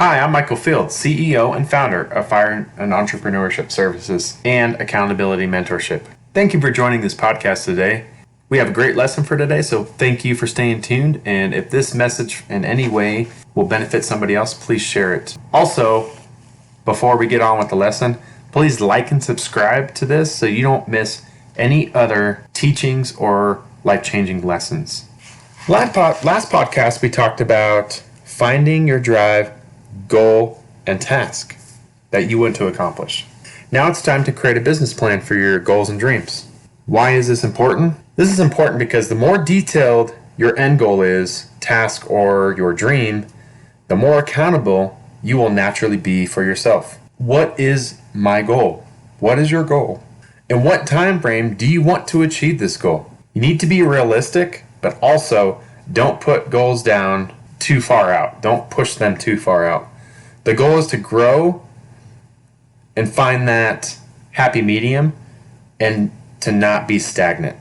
Hi, I'm Michael Fields, CEO and founder of Fire and Entrepreneurship Services and Accountability Mentorship. Thank you for joining this podcast today. We have a great lesson for today, so thank you for staying tuned. And if this message in any way will benefit somebody else, please share it. Also, before we get on with the lesson, please like and subscribe to this so you don't miss any other teachings or life-changing lessons. Last podcast, we talked about finding your drive, goal, and task that you want to accomplish. Now it's time to create a business plan for your goals and dreams. Why is this important? This is important because the more detailed your end goal is, task, or your dream, the more accountable you will naturally be for yourself. What is my goal? What is your goal? In what time frame do you want to achieve this goal? You need to be realistic, but also don't put goals down too far out. Don't push them too far out. The goal is to grow and find that happy medium and to not be stagnant.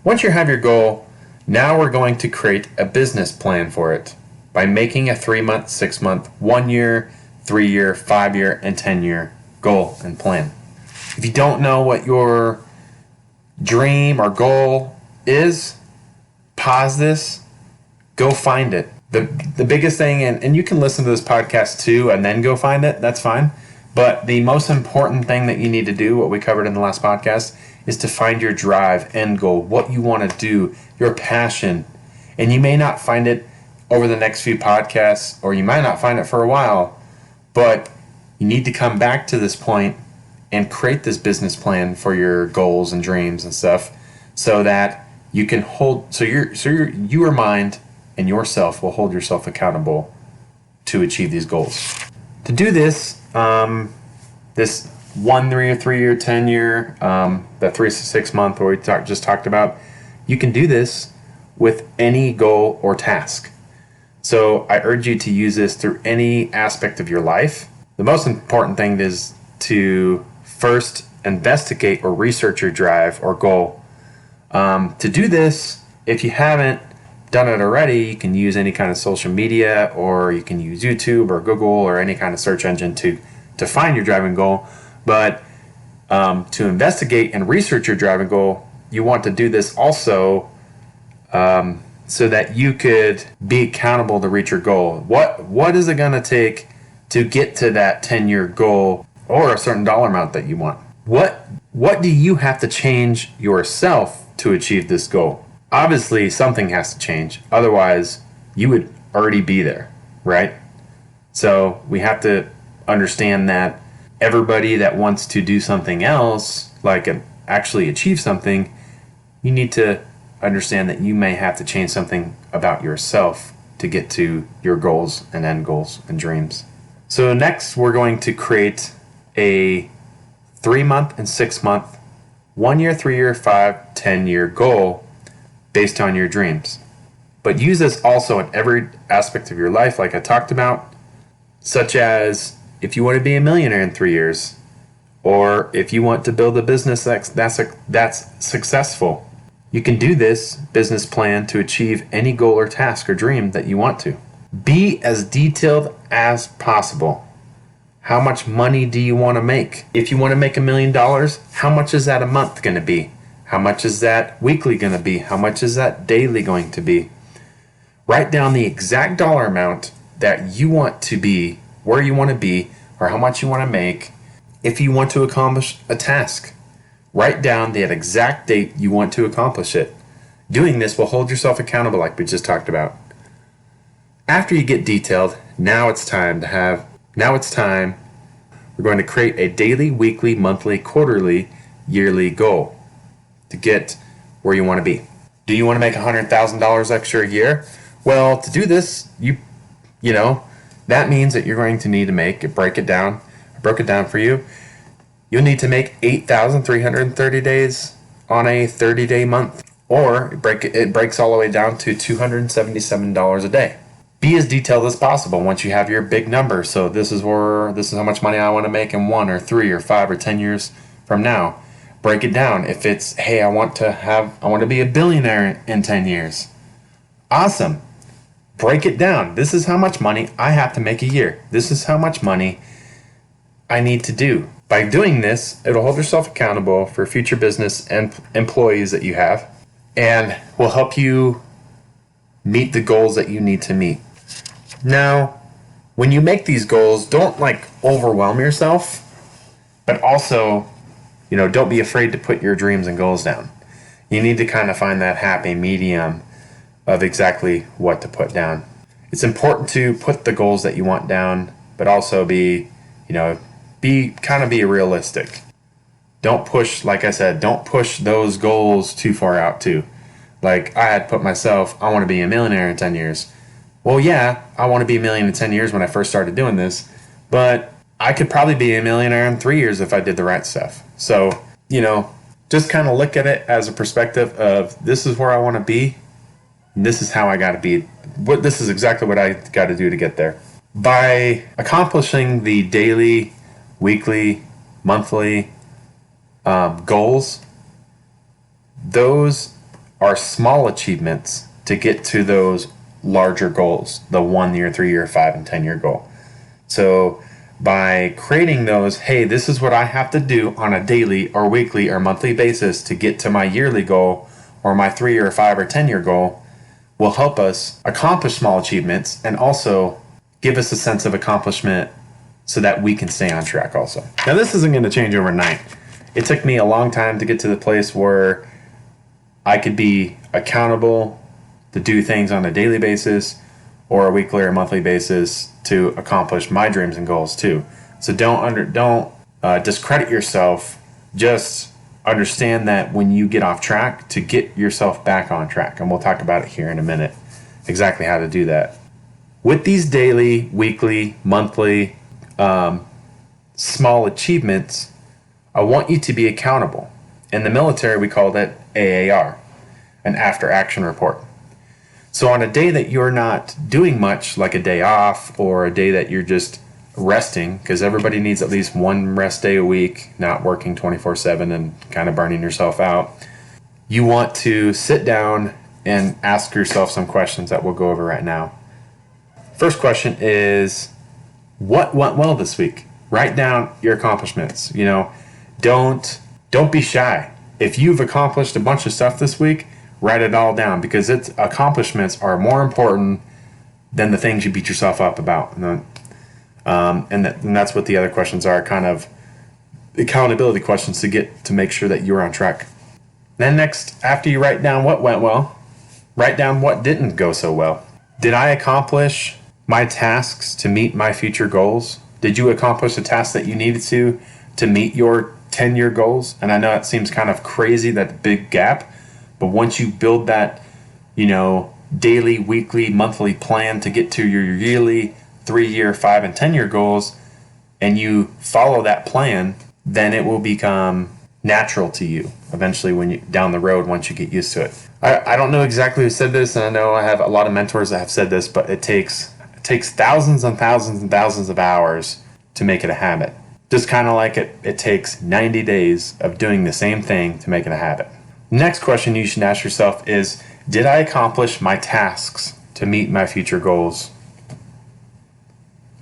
Once you have your goal, now we're going to create a business plan for it by making a 3-month, 6-month, 1-year, 3-year, 5-year, and 10-year goal and plan. If you don't know what your dream or goal is, pause this, go find it. The biggest thing, and you can listen to this podcast too and then go find it, that's fine. But the most important thing that you need to do, what we covered in the last podcast, is to find your drive, end goal, what you want to do, your passion. And you may not find it over the next few podcasts, or you might not find it for a while, but you need to come back to this point and create this business plan for your goals and dreams and stuff so that you can your mind and yourself will hold yourself accountable to achieve these goals. To do this, this 1 year, 3 year, 10 year, that 3 to 6 month where we just talked about, you can do this with any goal or task. So I urge you to use this through any aspect of your life. The most important thing is to first investigate or research your drive or goal. To do this, if you haven't done it already, you can use any kind of social media, or you can use YouTube or Google or any kind of search engine to find your driving goal. But to investigate and research your driving goal, you want to do this also so that you could be accountable to reach your goal. What is it going to take to get to that 10-year goal or a certain dollar amount that you want? What do you have to change yourself to achieve this goal? Obviously, something has to change. Otherwise, you would already be there, right? So we have to understand that everybody that wants to do something else, like actually achieve something, you need to understand that you may have to change something about yourself to get to your goals and end goals and dreams. So next, we're going to create a 3-month and 6-month, 1 year, 3 year, 5, 10-year goal based on your dreams. But use this also in every aspect of your life, like I talked about, such as if you want to be a millionaire in 3 years, or if you want to build a business that's successful. You can do this business plan to achieve any goal or task or dream that you want to. Be as detailed as possible. How much money do you want to make? If you want to make $1 million, how much is that a month going to be? How much is that weekly going to be? How much is that daily going to be? Write down the exact dollar amount that you want to be, where you want to be, or how much you want to make if you want to accomplish a task. Write down the exact date you want to accomplish it. Doing this will hold yourself accountable like we just talked about. After you get detailed, now it's time. We're going to create a daily, weekly, monthly, quarterly, yearly goal to get where you want to be. Do you want to make $100,000 extra a year? Well, to do this, you know, that means that you're going to need to break it down for you. You'll need to make 8,330 days on a 30-day month, or it breaks all the way down to $277 a day. Be as detailed as possible once you have your big number. So this is how much money I want to make in 1 or 3 or 5 or 10 years from now. Break it down. If it's, hey, I want to be a billionaire in 10 years. Awesome. break it down. This is how much money I have to make a year. This is how much money I need to do. By doing this, it'll hold yourself accountable for future business and employees that you have, and will help you meet the goals that you need to meet. Now, when you make these goals, don't overwhelm yourself, but also, don't be afraid to put your dreams and goals down. You need to kind of find that happy medium of exactly what to put down. It's important to put the goals that you want down, but also be realistic. Don't push, like I said, don't push those goals too far out too. Like I had put myself, I want to be a millionaire in 10 years. Well, yeah, I want to be a million in 10 years when I first started doing this, but I could probably be a millionaire in 3 years if I did the right stuff. So, just kind of look at it as a perspective of this is where I want to be. And this is how I got to be. This is exactly what I got to do to get there. By accomplishing the daily, weekly, monthly goals, those are small achievements to get to those larger goals, the 1 year, 3 year, 5 and 10 year goal. So by creating those, hey, this is what I have to do on a daily or weekly or monthly basis to get to my yearly goal or my 3 or 5 or 10 year goal, will help us accomplish small achievements and also give us a sense of accomplishment so that we can stay on track also. Now, this isn't going to change overnight. It took me a long time to get to the place where I could be accountable to do things on a daily basis or a weekly or monthly basis to accomplish my dreams and goals too. So don't discredit yourself. Just understand that when you get off track, to get yourself back on track. And we'll talk about it here in a minute, exactly how to do that. With these daily, weekly, monthly, small achievements, I want you to be accountable. In the military, we call that AAR, an after action report. So on a day that you're not doing much, like a day off or a day that you're just resting, because everybody needs at least one rest day a week, not working 24/7 and kind of burning yourself out, you want to sit down and ask yourself some questions that we'll go over right now. First question is, what went well this week? Write down your accomplishments. Don't be shy. If you've accomplished a bunch of stuff this week, write it all down, because its accomplishments are more important than the things you beat yourself up about. And that's what the other questions are, kind of accountability questions to make sure that you're on track. Then next, after you write down what went well, write down what didn't go so well. Did I accomplish my tasks to meet my future goals? Did you accomplish the tasks that you needed to meet your 10-year goals? And I know it seems kind of crazy, that big gap, but once you build that, daily, weekly, monthly plan to get to your yearly, 3-year, 5 and 10-year goals, and you follow that plan, then it will become natural to you eventually when you down the road, once you get used to it. I don't know exactly who said this, and I know I have a lot of mentors that have said this, but it takes thousands and thousands and thousands of hours to make it a habit. Just kind of like it takes 90 days of doing the same thing to make it a habit. Next question you should ask yourself is, did I accomplish my tasks to meet my future goals?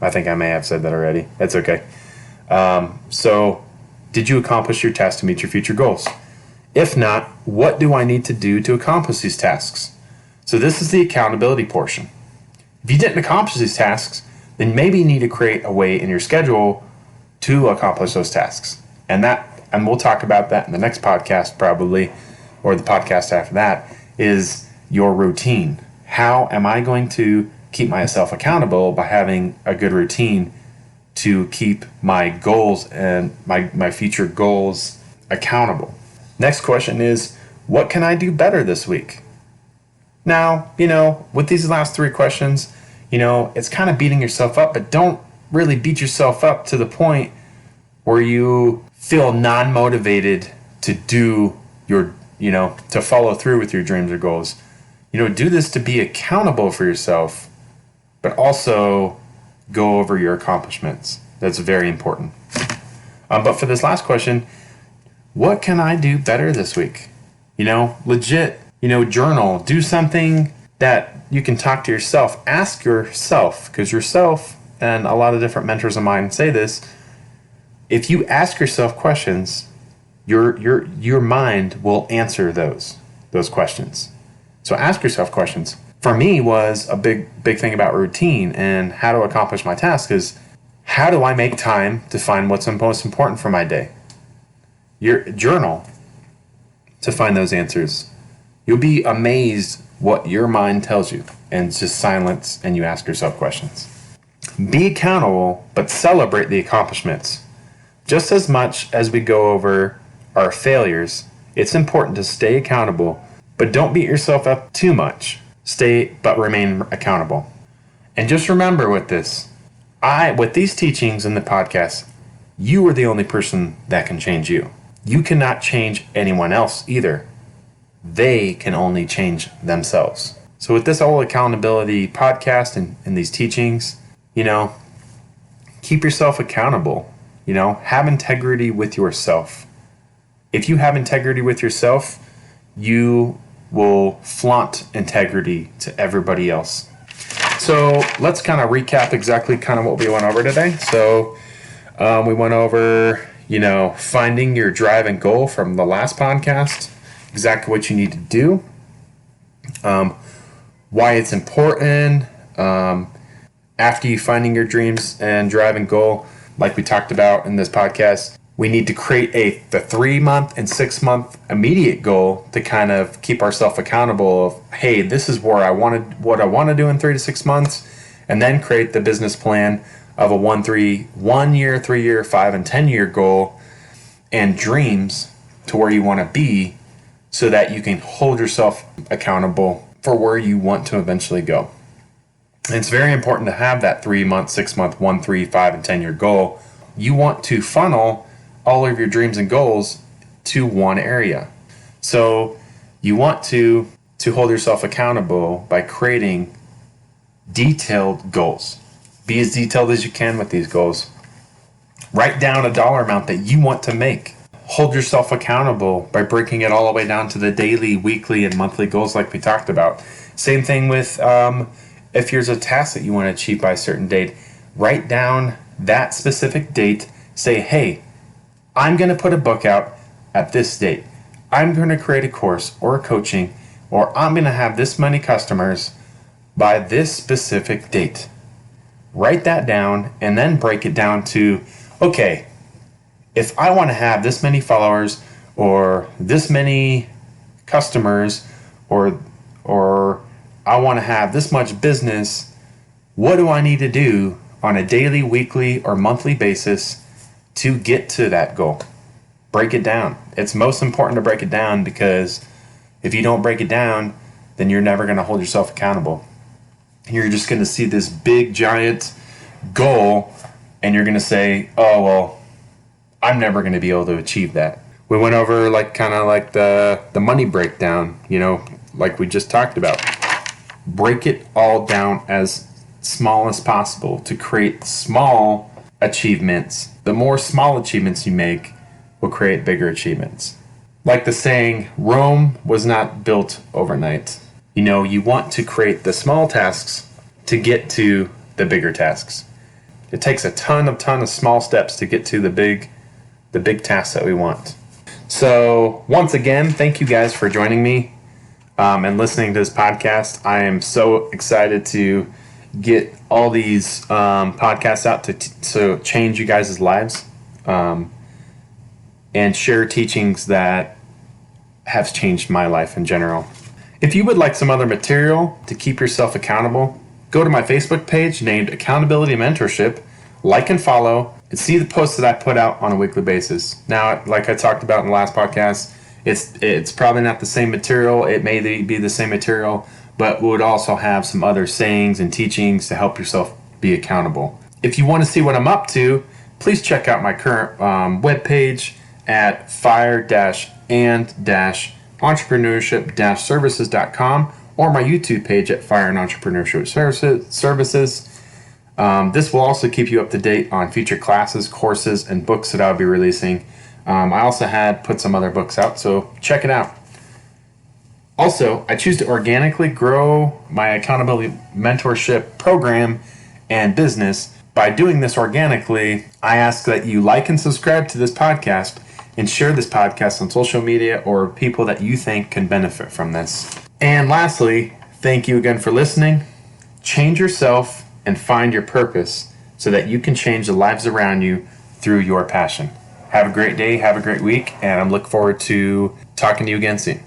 I think I may have said that already. That's okay. So, did you accomplish your tasks to meet your future goals? If not, what do I need to do to accomplish these tasks? So this is the accountability portion. If you didn't accomplish these tasks, then maybe you need to create a way in your schedule to accomplish those tasks. And we'll talk about that in the next podcast probably, or the podcast after that, is your routine. How am I going to keep myself accountable by having a good routine to keep my goals and my future goals accountable? Next question is, what can I do better this week? Now, with these last 3 questions, it's kind of beating yourself up, but don't really beat yourself up to the point where you feel non-motivated to do to follow through with your dreams or goals. Do this to be accountable for yourself, but also go over your accomplishments. That's very important. But for this last question, what can I do better this week? Legit, journal. Do something that you can talk to yourself. Ask yourself, because yourself, and a lot of different mentors of mine say this, if you ask yourself questions, your mind will answer those questions. So ask yourself questions. For me, was a big thing about routine and how to accomplish my task is, how do I make time to find what's most important for my day? Your journal to find those answers. You'll be amazed what your mind tells you, and it's just silence, and you ask yourself questions. Be accountable, but celebrate the accomplishments. Just as much as we go over our failures, it's important to stay accountable, but don't beat yourself up too much. But remain accountable. And just remember with these teachings in the podcast, you are the only person that can change you. You cannot change anyone else either. They can only change themselves. So with this whole accountability podcast and these teachings, keep yourself accountable. Have integrity with yourself. If you have integrity with yourself, you will flaunt integrity to everybody else. So let's kind of recap exactly what we went over today. So we went over, finding your drive and goal from the last podcast, exactly what you need to do, why it's important. After you finding your dreams and drive and goal, like we talked about in this podcast, we need to create the 3-month and 6-month immediate goal to kind of keep ourselves accountable of, hey, this is what I want to do in 3 to 6 months, and then create the business plan of a 1 year, 3 year, 5 and 10 year goal and dreams to where you want to be, so that you can hold yourself accountable for where you want to eventually go. And it's very important to have that 3-month, 6-month, 1, 3, 5 and 10 year goal. You want to funnel all of your dreams and goals to one area. So you want to hold yourself accountable by creating detailed goals. Be as detailed as you can with these goals. Write down a dollar amount that you want to make. Hold yourself accountable by breaking it all the way down to the daily, weekly, and monthly goals like we talked about. Same thing with if there's a task that you want to achieve by a certain date, write down that specific date. Say, hey, I'm going to put a book out at this date. I'm going to create a course or a coaching, or I'm going to have this many customers by this specific date. Write that down and then break it down to, okay, if I want to have this many followers or this many customers or I want to have this much business, what do I need to do on a daily, weekly, or monthly basis to get to that goal? Break it down. It's most important to break it down, because if you don't break it down, then you're never going to hold yourself accountable. You're just going to see this big, giant goal, and you're going to say, oh, well, I'm never going to be able to achieve that. We went over the money breakdown, like we just talked about. Break it all down as small as possible to create small achievements. The more small achievements you make will create bigger achievements. Like the saying, Rome was not built overnight. You want to create the small tasks to get to the bigger tasks. It takes a ton of small steps to get to the big tasks that we want. So once again, thank you guys for joining me and listening to this podcast. I am so excited to get all these podcasts out to change you guys' lives and share teachings that have changed my life in general. If you would like some other material to keep yourself accountable, go to my Facebook page named Accountability Mentorship, like and follow, and see the posts that I put out on a weekly basis. Now, like I talked about in the last podcast, it's probably not the same material. It may be the same material, but we would also have some other sayings and teachings to help yourself be accountable. If you want to see what I'm up to, please check out my current webpage at fire-and-entrepreneurship-services.com or my YouTube page at Fire and Entrepreneurship Services. This will also keep you up to date on future classes, courses, and books that I'll be releasing. I also had put some other books out, so check it out. Also, I choose to organically grow my accountability mentorship program and business. By doing this organically, I ask that you like and subscribe to this podcast and share this podcast on social media or people that you think can benefit from this. And lastly, thank you again for listening. Change yourself and find your purpose so that you can change the lives around you through your passion. Have a great day, have a great week, and I'm looking forward to talking to you again soon.